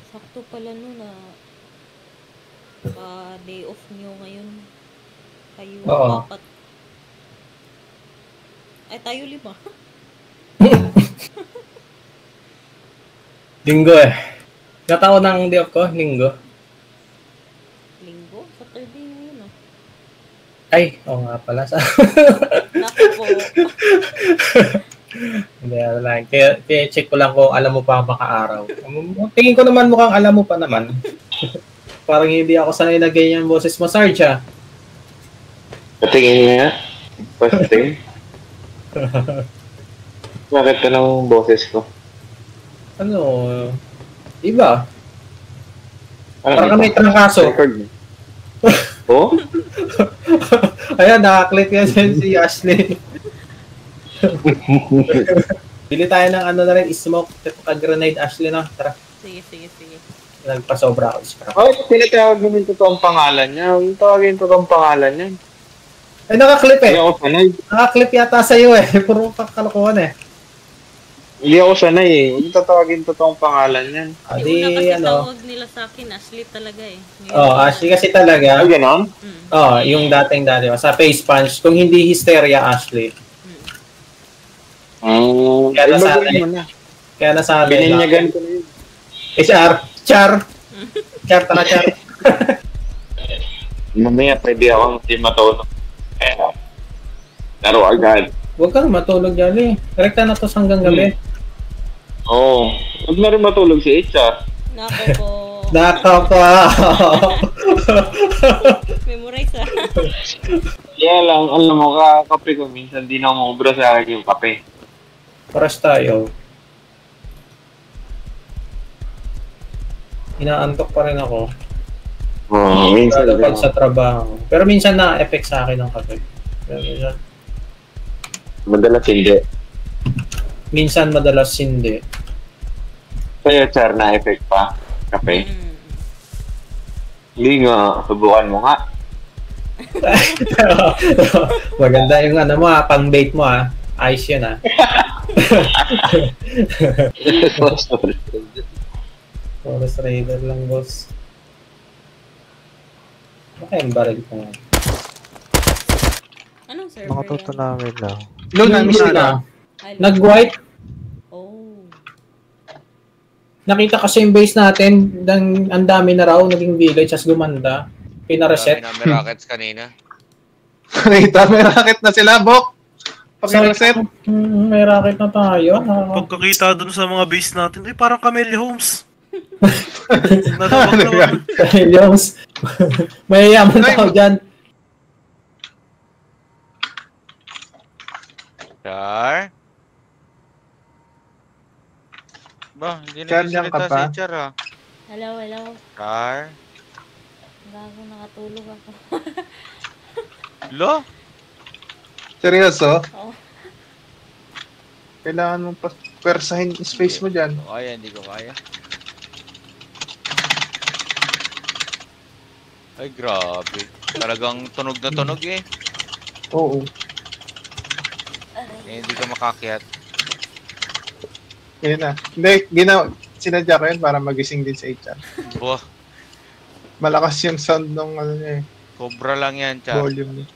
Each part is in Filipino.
Sakto pala no na day off nyo ngayon. Kayo Oo. apat. Ay, tayo 5. Linggo eh. Nataon ng day off ko, linggo. Linggo? Saturday ngayon ah. Ay, oo nga pala. Naku po. Hindi, wala. Kaya check ko lang kung alam mo pa maka-araw. Tingin ko naman mukhang alam mo pa naman. Parang hindi ako sanay na ganyan boses mo, Sarge ah. Patingin niya. Pasting. Bakit ka ng boses ko? Ano, iba. Ano Parang may trangkaso. Record mo. Oh? Ayan, nakaklip yan si Ashley. Bili tayo ng ano na rin, smoke grenade Ashley na. Tara, Sige. nagpasobra ako. Ay, tinatawag mo yung totoong pangalan niya. Yung tawagin yung totoong pangalan niya. Ay, nakaklip eh. Hindi ako sanay. Nakaklip yata sa'yo eh. Puro kalokohan eh. Hindi ako sanay eh. Yung tatawagin yung totoong pangalan niya. Di una kasi tawag nila sa akin, Ashley talaga eh. Oh, Ashley kasi talaga. Ay, ganon? Oh, yung dating sa face punch. Kung hindi hysteria, Ashley. Kaya nasabi. Kaya nasabi. Bininyagan ko na yun. Char. Tara, Char. Mamaya pwede akong hindi matulog. Laro agad. Huwag kang matulog dyan eh. Rekta na to hanggang gabi. Oo. Huwag na rin matulog si HR. Nako po. Naka pa. Memorize ah. Kaya lang, alam mo, kape ko minsan di na umubra sa akin yung kape. Paras tayo. Inaantok pa rin ako. Oo, minsan Lalo pag din. sa trabaho. Pero minsan na-effect sa akin ng kape. Pero Madalas hindi. minsan madalas hindi. Sa'yo, Char, na-effect pa? Kape? Hindi nga. Subukan mo nga. Maganda yung ano mo pang bait mo Ayos yun Forest Raider lang, boss. Baka yung baril ko nga. Anong server Makatuto yan? namin lang. Yung miss ka, Ay, nag-white. Oh. Nakita kasi yung base natin, ang dami na raw, naging village, as gumanda. Pinareset. Dami namin rockets kanina. Nakita, may racket na sila, Bok. Pag-reset. May racket na tayo. Pagkakita dun sa mga base natin, ay parang Camellia Homes. Ano yan? Yung mayayaman tao dyan. Char? Ba, hindi Char, na diyan ka salita pa? si Char ah. Hello. Char? Gago, nakatulog ako. Lo? Seryoso? Oo. Kailangan mong pwersahin yung space mo dyan. Hindi ko kaya. Ay, grabe. Talagang tunog na tunog eh. Oo. Hindi ka makakyat. Yun na. Hindi, sinadya ko yun para magising din sa HR. Wah, Malakas yung sound ng ano niya eh. sobra lang yan, Char. Volume niya.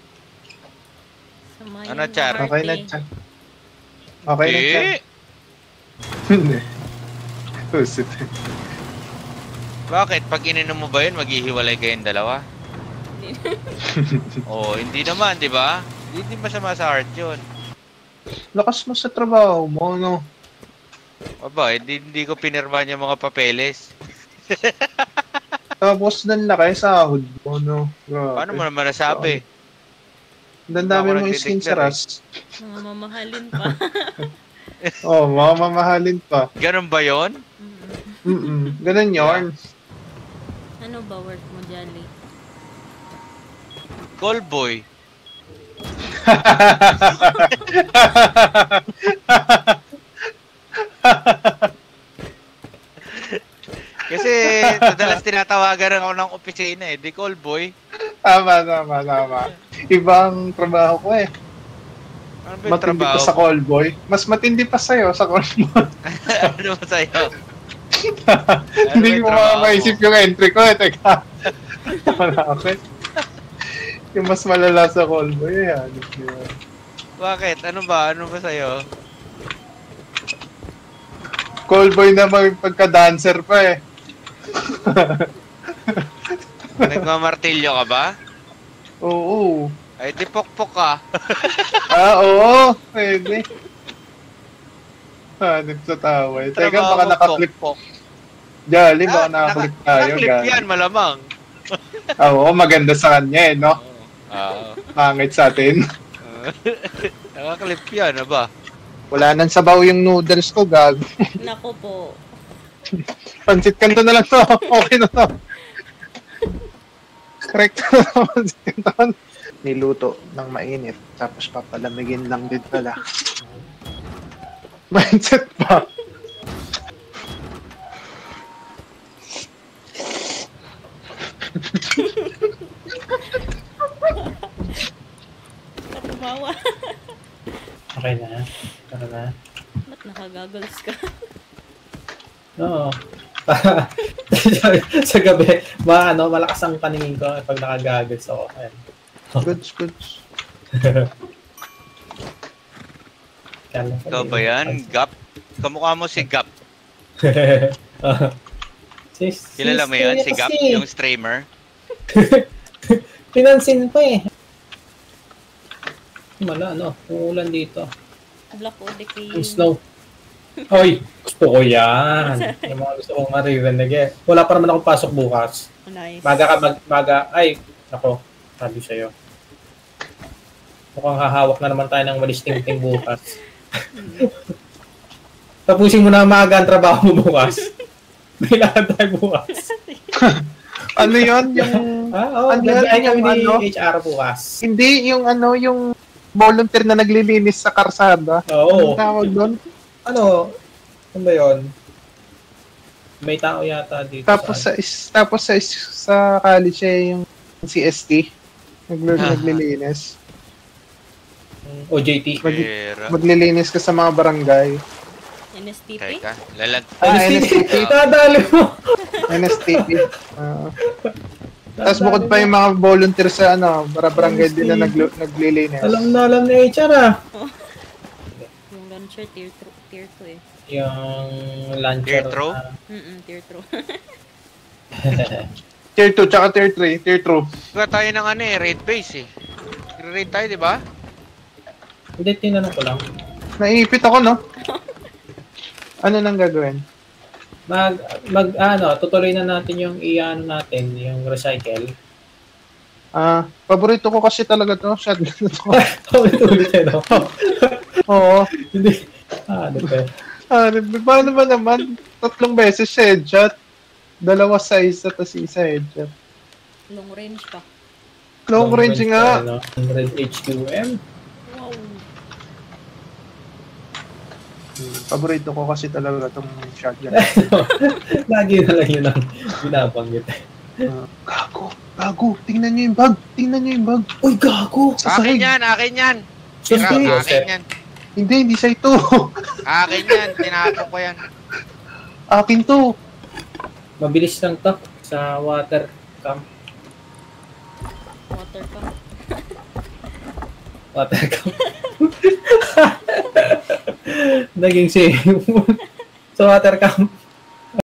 Ano, Char? Okay na, Char. Okay na, Char. Eh, Hindi. Pusit. bakit? Pag ininom mo ba yun, maghihiwalay kayong dalawa? Oo, hindi naman, di ba? Hindi masama sa heart yun. Lakas mo sa trabaho mo, no? Aba, hindi ko pinirmahan yung mga papeles. Tapos doon na kayo sahod mo, no? Grabe. Paano mo naman nasabi? Ang dami Ako mong skin sa nagdideclare ras. Mga mamahalin pa. Oh, mamamahalin pa. Ganun ba yon? Ganun yun. Ano ba work mo, Jolly? Call boy. Kasi madalas tinatawagan ako ng opisina eh. Di call boy. Tama. Ibang trabaho ko eh. Ano ba yung Matindi trabaho? pa sa callboy. Mas matindi pa sa'yo sa callboy. Ano ba sa'yo? Hindi ko maisip yung entry ko eh. Teka. Wala ako eh. Yung mas malala sa callboy eh. Bakit? Ano ba? Ano ba sa'yo? Callboy na pagka-dancer pa eh. Nagmamartilyo ka ba? Oo. Ay, di pokpok ka. Oo. Pwede. Hanip sa tawa eh. Teka, baka nakaklip. Jolly, baka nakaklip tayo. Nakaklip yan, malamang. Oo, maganda sa kanya eh, no? Oo. Pangit sa atin. Nakaklip yan, ba? Wala nang sabaw yung noodles ko, gag. Nako po. Pansit kanto na lang to. Okay na to. Correct na to. Pansit kanto. Niluto ng mainit. Tapos papalamigin lang din pala. Mindset pa. Natumawa. Okay na. Tara na. Ba't nakagagols ka? Oo. Sa gabi, malakas ang paningin ko pag nakagagals ako. Ayan. Goods. Ikaw ba yan? Gap? Kamukha mo si Gap. Kilala mo yun? Si Gap? Yung streamer? Pinansin pa eh. Wala, umuulan dito. Black o the king. Yung snow. Hoy, gusto ko yan. Yung mga gusto kong maririnig eh. Wala pa naman akong pasok bukas. Nice. Ay, ako, sabi sa'yo. Mukhang hahawak na naman tayo ng walis ting-ting bukas. Tapusin mo na maaga ang trabaho mo bukas. May lakad tayo bukas. Ano yun? Yung... Ano kami ni HR bukas. Hindi, yung volunteer na naglilinis sa karsada. Oo. Anong tawag doon? Ano ba yun? May tao yata dito. Tapos sa college yung CST. Naglilinis. OJT. Maglilinis ka sa mga barangay. NSTP? Teka, lalag. NSTP. Nadali mo. NSTP. Tapos bukod pa yung mga volunteer sa barangay din na naglilinis. Alam na HR Yung launcher, tier 2 eh. Yung launcher. Tier 2? Tier 2. Tier 2 tsaka tier 3. Tier 2. Diba tayo ng raid base eh. Raid tayo, di ba? Hindi, tinanong ko lang. Naipit ako, no? Ano nang gagawin? Tutuloy na natin yung natin, yung recycle. Paborito ko kasi talaga to. Shotgun na to. Ulit no? Oo. Hindi. Diba? Paano ba naman? 3 beses headshot. 2 sa isa, tapos isa headshot. Long range pa. Long range nga. 100 HQM. Wow. Paborito ko kasi talaga itong shotgun. Lagi na lang yun ang binabanggit. Gago. Tingnan nyo yung bag. Uy, gago. Akin yan. Sira, Akin yan. Hindi sa ito. Akin yan. Tinapok ko yan. Akin to. Mabilis lang to sa water camp. Water camp. Naging safe. Sa water camp.